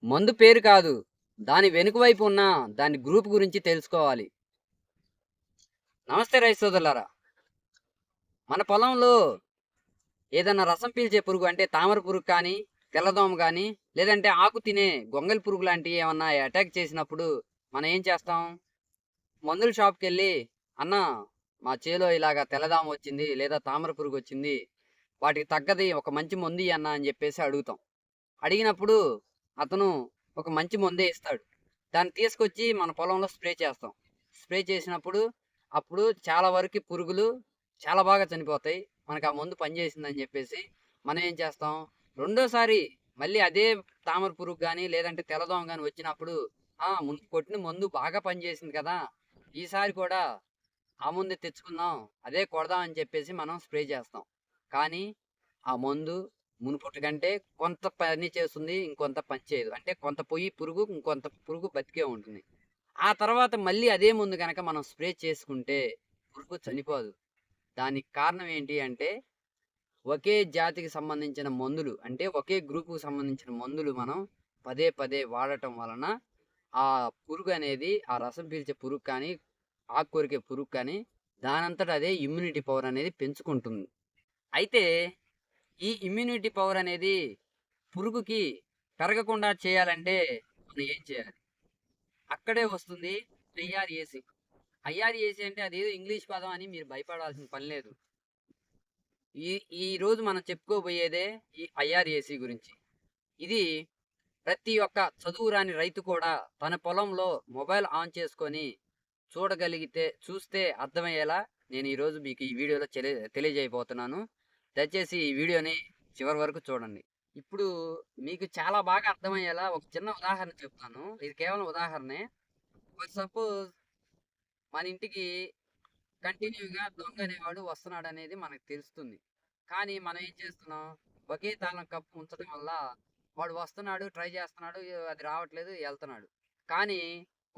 మందు పేరు కాదు, దాని వెనుక వైపు ఉన్న దాని గ్రూప్ గురించి తెలుసుకోవాలి. నమస్తే రైతు సోదరులారా. మన పొలంలో ఏదన్నా రసం పీల్చే పురుగు అంటే తామర పురుగు కానీ, తెల్లదోమ కానీ, లేదంటే ఆకు తినే గొంగలి పురుగు లాంటివి ఏమన్నా అటాక్ చేసినప్పుడు మనం ఏం చేస్తాం? మందుల షాప్‌కి వెళ్ళి, అన్న మా చేలో ఇలాగ తెల్లదోమ వచ్చింది, లేదా తామర పురుగు వచ్చింది, వాటికి తగ్గది ఒక మంచి మందు ఇయ్యి అన్న అని చెప్పేసి అడుగుతాం. అడిగినప్పుడు అతను ఒక మంచి మందే ఇస్తాడు. దాన్ని తీసుకొచ్చి మన పొలంలో స్ప్రే చేస్తాం. స్ప్రే చేసినప్పుడు అప్పుడు చాలా వరకు పురుగులు చాలా బాగా చనిపోతాయి. మనకు ఆ మందు పనిచేసిందని చెప్పేసి మనం ఏం చేస్తాం? రెండోసారి మళ్ళీ అదే తామర పురుగు గాని, లేదంటే తెల్లదోమ గాని వచ్చినప్పుడు ముందు కొట్టిన మందు బాగా పనిచేసింది కదా! ఈసారి కూడా ఆ మందే తెచ్చుకుందాం. అదే కొడదాం అని చెప్పేసి మనం స్ప్రే చేస్తాం. కానీ ఆ మందు మునుపటి కంటే కొంత పని చేస్తుంది. ఇంకొంత పని చేయదు. అంటే కొంత పోయి పురుగు, ఇంకొంత పురుగు బతికే ఉంటుంది. ఆ తర్వాత మళ్ళీ అదే మందు గనక మనం స్ప్రే చేసుకుంటే పురుగు చనిపోదు. దానికి కారణం ఏంటి అంటే ఒకే జాతికి సంబంధించిన మందులు, అంటే ఒకే గ్రూప్‌కి సంబంధించిన మందులు మనం పదే పదే వాడటం వలన ఆ పురుగు అనేది, ఆ రసం పీల్చే పురుగు కానీ, ఆకు కొరికే పురుగు కానీ దానంతట అదే ఇమ్యూనిటీ పవర్ అనేది పెంచుకుంటుంది. అయితే ఈ ఇమ్యూనిటీ పవర్ అనేది పురుగుకి పెరగకుండా చేయాలంటే మనం ఏం చేయాలి? అక్కడే వస్తుంది ఐఆర్ఏసీ. ఐఆర్ఏసీ అంటే అదేదో ఇంగ్లీష్ పదం అని మీరు భయపడాల్సిన పని లేదు. ఈ ఈ రోజు మనం చెప్పుకోబోయేదే ఈ ఐఆర్ఏసీ గురించి. ఇది ప్రతి ఒక్క చదువు రాని రైతు కూడా తన పొలంలో మొబైల్ ఆన్ చేసుకొని చూస్తే అర్థమయ్యేలా నేను ఈరోజు మీకు ఈ వీడియోలో తెలియజేయబోతున్నాను. దయచేసి ఈ వీడియోని చివరి వరకు చూడండి. ఇప్పుడు మీకు చాలా బాగా అర్థమయ్యేలా ఒక చిన్న ఉదాహరణ చెప్తాను. ఇది కేవలం ఉదాహరణే. ఫర్ సపోజ్ మన ఇంటికి కంటిన్యూగా దొంగ అనేవాడు వస్తున్నాడనేది మనకు తెలుస్తుంది. కానీ మనం ఏం చేస్తున్నాం? ఒకే తాళం కప్పు ఉంచడం వల్ల వాడు వస్తున్నాడు, ట్రై చేస్తున్నాడు, అది రావట్లేదు, ఎళ్తున్నాడు. కానీ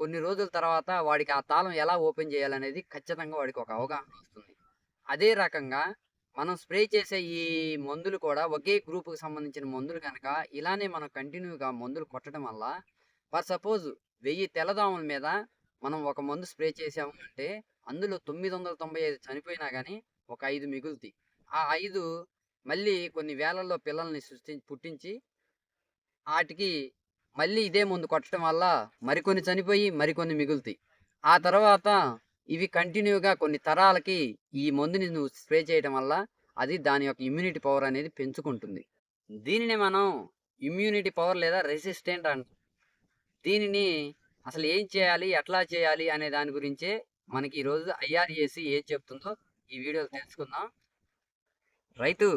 కొన్ని రోజుల తర్వాత వాడికి ఆ తాళం ఎలా ఓపెన్ చేయాలనేది ఖచ్చితంగా వాడికి ఒక అవగాహన వస్తుంది. అదే రకంగా మనం స్ప్రే చేసే ఈ మందులు కూడా ఒకే గ్రూప్‌కి సంబంధించిన మందులు గనక ఇలానే మనం కంటిన్యూగా మందులు కొట్టడం వల్ల ఫర్ సపోజ్ 1000 తెల్లదోమల మీద మనం ఒక మందు స్ప్రే చేసాము అంటే అందులో 995 చనిపోయినా గానీ ఒక 5 మిగులుతాయి. ఆ 5 మళ్ళీ కొన్ని వేలల్లో పిల్లల్ని పుట్టించి ఆటికి మళ్ళీ ఇదే మందు కొట్టడం వల్ల మరికొన్ని చనిపోయి మరికొన్ని మిగులుతాయి. ఆ తర్వాత ఇవి కంటిన్యూగా కొన్ని తరాలకి ఈ మందుని నువ్వు స్ప్రే చేయడం వల్ల అది దాని యొక్క ఇమ్యూనిటీ పవర్ అనేది పెంచుకుంటుంది. దీనినే మనం ఇమ్యూనిటీ పవర్ లేదా రెసిస్టెంట్ అంటాం. దీనిని అసలు ఏం చేయాలి? ఎట్లా చేయాలి? అనే దాని గురించే మనకి ఈరోజు ఐఆర్ఏసీ ఏం చెప్తుందో ఈ వీడియోలో తెలుసుకుందాం. రైతు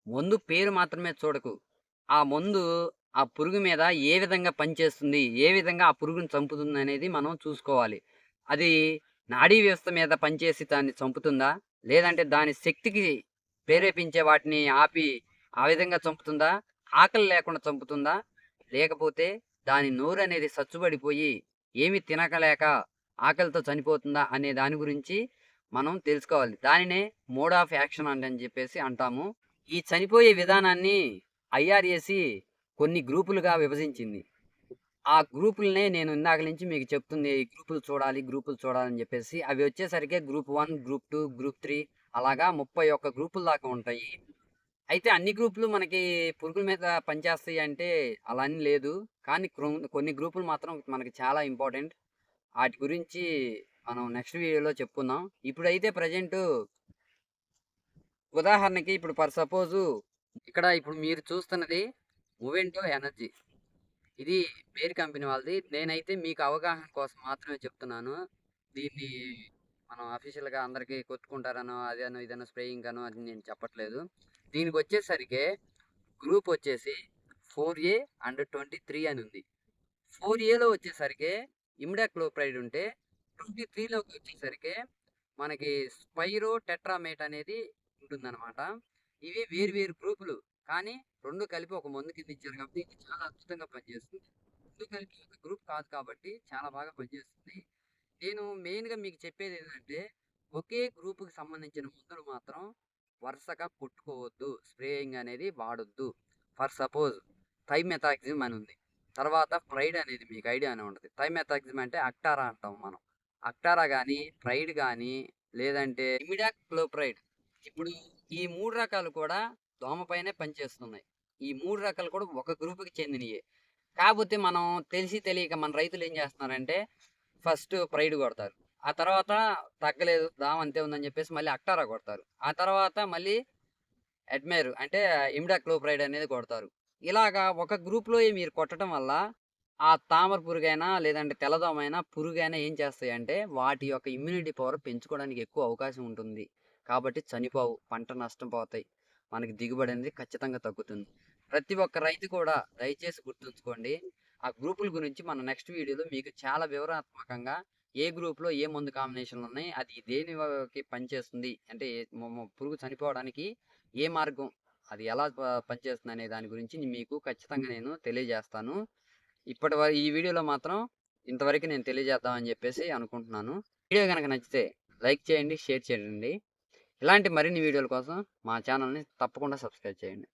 మందు పేరు మాత్రమే చూడకు. ఆ మందు ఆ పురుగు మీద ఏ విధంగా పనిచేస్తుంది? ఏ విధంగా ఆ పురుగుని చంపుతుందనేది మనం చూసుకోవాలి. అది నాడీ వ్యవస్థ మీద పనిచేసి దాన్ని చంపుతుందా? లేదంటే దాని శక్తికి ప్రేరేపించే వాటిని ఆపి ఆ విధంగా చంపుతుందా? ఆకలి లేకుండా చంపుతుందా? లేకపోతే దాని నోరనేది సచ్చుబడిపోయి ఏమి తినకలేక ఆకలితో చనిపోతుందా? అనే దాని గురించి మనం తెలుసుకోవాలి. దానినే మోడ్ ఆఫ్ యాక్షన్ అని చెప్పేసి అంటాము. ఈ చనిపోయే విధానాన్ని ఐఆర్ఏసీ కొన్ని గ్రూపులుగా విభజించింది. ఆ గ్రూపులనే నేను ఇందాక నుంచి మీకు చెప్తుంది. ఈ గ్రూపులు చూడాలని చెప్పేసి. అవి వచ్చేసరికి గ్రూప్ 1, గ్రూప్ 2, గ్రూప్ 3 అలాగా 31 గ్రూపుల దాకా ఉంటాయి. అయితే అన్ని గ్రూపులు మనకి పురుగుల మీద పనిచేస్తాయి అంటే అలా అని లేదు. కానీ కొన్ని గ్రూపులు మాత్రం మనకి చాలా ఇంపార్టెంట్. ఆటి గురించి మనం నెక్స్ట్ వీడియోలో చెప్పుకుందాం. ఇప్పుడైతే ప్రెజెంటు ఉదాహరణకి ఇప్పుడు ఫర్ సపోజు ఇక్కడ ఇప్పుడు మీరు చూస్తున్నది మూవెంటో ఎనర్జీ. ఇది పేరు కంపెనీ వాళ్ళది. నేనైతే మీకు అవగాహన కోసం మాత్రమే చెప్తున్నాను. దీన్ని మనం అఫీషియల్‌గా అందరికి కొట్టుకుంటారనో, అదనో, ఇదనో స్ప్రేయింగ్ అనో అది నేను చెప్పట్లేదు. దీనికొచ్చేసరికి గ్రూప్ వచ్చేసి 4A అండ్ 23 అని ఉంది. 4Aలో వచ్చేసరికి ఇమిడాక్లోప్రైడ్ ఉంటే 23లోకి వచ్చేసరికి మనకి స్పైరో టెట్రామేట్ అనేది ఉంటుందన్నమాట. ఇవి వేరు వేరు గ్రూపులు. కానీ 2 కలిపి ఒక మందు కింద ఇచ్చారు కాబట్టి ఇది చాలా అద్భుతంగా పనిచేస్తుంది. 2 కలిపి ఒక గ్రూప్ కాదు కాబట్టి చాలా బాగా పనిచేస్తుంది. నేను మెయిన్‌గా మీకు చెప్పేది ఏంటంటే ఒకే గ్రూప్‌కి సంబంధించిన మందులు మాత్రం వరుసగా కొట్టుకోవద్దు. స్ప్రేయింగ్ అనేది వాడొద్దు. ఫర్ సపోజ్ థైమెథాక్సిమ్ అని ఉంది. తర్వాత ప్రైడ్ అనేది మీకు ఐడియానే ఉంటది. థైమెథాక్సిమ్ అంటే అక్టారా అంటాం మనం. అక్టారా గానీ, ప్రైడ్ గానీ, లేదంటే ఇమిడాక్లోప్రైడ్. ఇప్పుడు ఈ 3 రకాలు కూడా దోమ పైనే పనిచేస్తున్నాయి. ఈ 3 రకాలు కూడా ఒక గ్రూప్‌కి చెందినయే. కాపోతే మనం తెలిసి తెలియక మన రైతులేం జేస్తున్నారంటే, ఫస్ట్ ప్రైడ్ గొడతారు. ఆ తర్వాత తగ్గలేదు, దోమ అంతే ఉందని జెప్పేసి మళ్ళీ అక్టారా గొడతారు. ఆ తర్వాత మళ్ళీ అడ్మైర్ అంటే ఇమిడాక్లోప్రైడ్ అనేది కొడతారు. ఇలాగా ఒక గ్రూప్‌లోయి మీరు కొట్టడం వల్ల ఆ తామర పురుగైనా, లేదంటే తెల్లదోమైనా, పురుగైనా ఏం చేస్తాయంటే వాటి యొక్క ఇమ్యూనిటీ పవర్ పెంచుకోవడానికి ఎక్కువ అవకాశం ఉంటుంది. కాబట్టి చనిపోవు. పంట నష్టం పోతాయి. మనకి దిగుబడి అనేది ఖచ్చితంగా తగ్గుతుంది. ప్రతి ఒక్క రైతు కూడా దయచేసి గుర్తుంచుకోండి. ఆ గ్రూపుల గురించి మన నెక్స్ట్ వీడియోలో మీకు చాలా వివరణాత్మకంగా ఏ గ్రూప్‌లో ఏ మందు కాంబినేషన్‌లు ఉన్నాయి, అది దేనికి పనిచేస్తుంది, అంటే పురుగు చనిపోవడానికి ఏ మార్గం, అది ఎలా పనిచేస్తుందనే దాని గురించి మీకు ఖచ్చితంగా నేను తెలియజేస్తాను. ఈ వీడియోలో మాత్రం ఇంతవరకు నేను తెలియజేద్దామని చెప్పేసి అనుకుంటున్నాను. వీడియో గనక నచ్చితే లైక్ చేయండి, షేర్ చేయండి. ఇలాంటి మరిన్ని వీడియోల కోసం మా ఛానల్‌ని తప్పకుండా సబ్స్క్రైబ్ చేయండి.